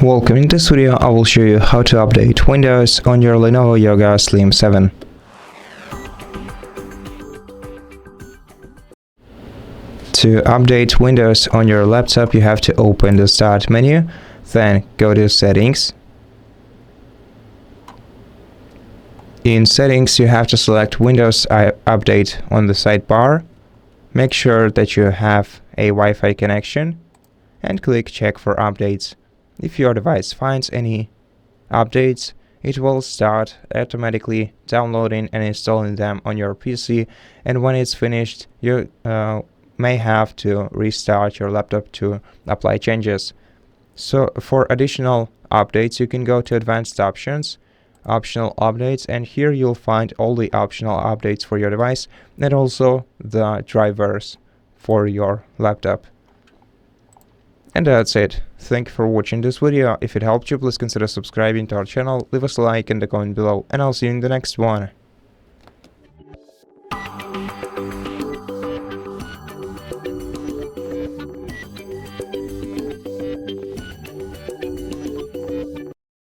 Welcome. In this video, I will show you how to update Windows on your LENOVO Yoga Slim 7. To update Windows on your laptop, you have to open the Start menu, then go to Settings. In Settings, you have to select Windows Update on the sidebar. Make sure that you have a Wi-Fi connection and click Check for updates. If your device finds any updates, it will start automatically downloading and installing them on your PC, and when it's finished, you may have to restart your laptop to apply changes. So for additional updates, you can go to Advanced Options, Optional Updates, and here you'll find all the optional updates for your device and also the drivers for your laptop. And that's it. Thank you for watching this video. If it helped you, please consider subscribing to our channel, leave us a like and a comment below, and I'll see you in the next one.